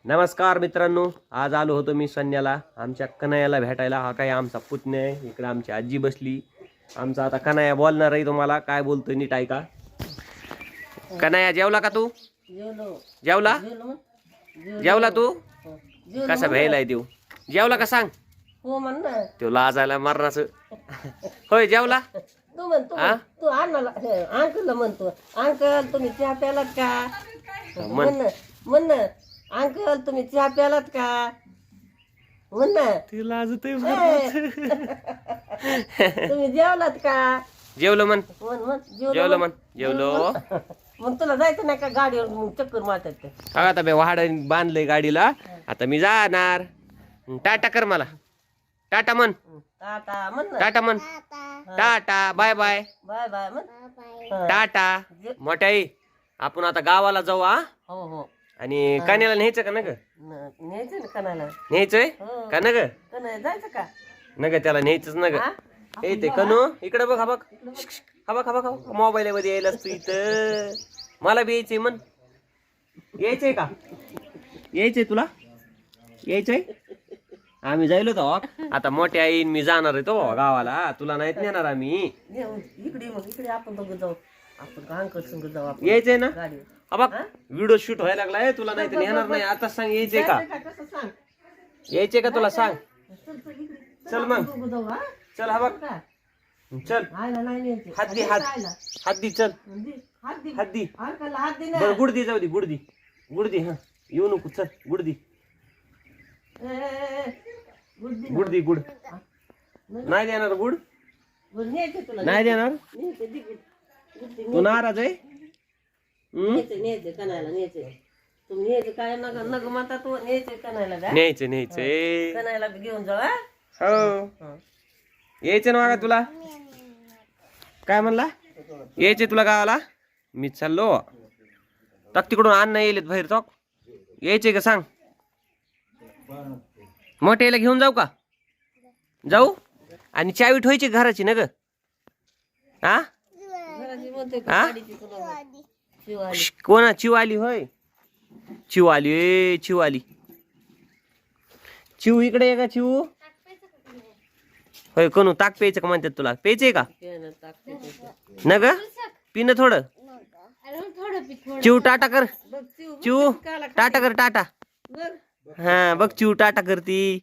नमस्कार मित्रांनो, आज आलो होतो मी संन्याला आमच्या कन्हैयाला भेटायला. हा काय आमचा पुतण्या आहे. इकडे आमची आजी बसली. आमचा आता कन्हैया बोलणार आहे, तुम्हाला काय बोलतोय नीट ऐका. कन्हैया जेवला का तू? जेवला जेवला तू? कसा भेलाय देऊ? जेवला का सांग? हो म्हण ना. तो लाजायला मरणाचं. होय जेवला? तू म्हणतो तू अंकलला म्हणतो, अंकल तुम्ही चहा प्यालात का? म्हण ना अंकल तुम्ही चहा प्यालात का? म्हण ना. ते लाजतय. तुम्ही जेवलात का? जेवलो म्हण. म्हण जेवलो म्हण. जेवलो. मग तुला जायचं नाही का गाडीवर? मग चक्कर मारतात ते. आता बे वाहड बांधलंय गाडीला. आता मी जाणार. टाटा कर मला. टाटा म्हण. टाटा म्हण ना. टाटा म्हण. Ta-ta bye bye. Bye bye म्हण. टाटा. मोठ्याई आपण आता गावाला जाऊ. हा हो हो. आणि कन्याला न्यायचं का? नग न्यायचं ना कणाला. न्यायचंय का? नग कणा जायचं का? नग त्याला न्यायचंच. नग ए ते कनू इकडे बघ. हा बघ हा बघ. हा बघ मोबाईल मध्ये यायलाच तू इथं. मला बी यायचंय म्हण. यायचंय का? यायचंय तुला? यायचंय? आम्ही जायलो तो. आता मोठ्या आईन मी जाणार आहे तो गावाला. तुला नाहीत नेणार आम्ही. इकडे मग इकडे आपण दोघं जाऊ. आपण अंकल संग जाऊ आपण यायचंय ना? गाडीवर. हा बघ व्हिडिओ शूट व्हायला लागलाय. तुला नाही तर नेणार नाही. आता सांग यायचंय का? कसं सांग. यायचंय का तुला? सांग. चल मग. दोघं जाऊ. हा चल. हा बघ चल. आयला नाही न्यायचे. हात दे. हात दे. चल हात दे. हात दे. अंकलला हात दे ना. बरं गुड दे. जाऊ दे. Good they. Good they. हा येऊ नको. चल good they. Good they. Good they. Good नाही देणार. गुड न्यायचे तुला. नाही देणार. न्यायचे दे गुड. Good they. तू नाराज आहे? न्यायचे कणायला न्यायचे. तुम्ही न्यायचे काय नग नग म्हणता तू. न्यायचे कणायला द्या. न्यायचं कणायला घेऊन जाऊ. हा? हो यायचं ना बघा तुला. काय म्हणला? यायचे तुला गावाला? मी चाललो. टाक तिकडून अन्न येईल बाहेर. तो यायचे का सांग? मोठ्याला घेऊन जाऊ का? जाऊ. आणि चावी ठेवायची घराची ना ग? हा घराची म्हणते हा? गाडीची तुला. शिवाली. कोणा? चिवाली होय. चिवाली. चिवाली. चिव इकडे आहे का? चिव होय. कोण ताक प्यायचं का म्हणतात तुला? प्यायचंय का? पेनं टाकते त्याच्यात. न ग पिन थोडं. चिव टाटा कर. बघ चिव चिव टाटा कर. टाटा. बघ. हा बघ चिव टाटा करती.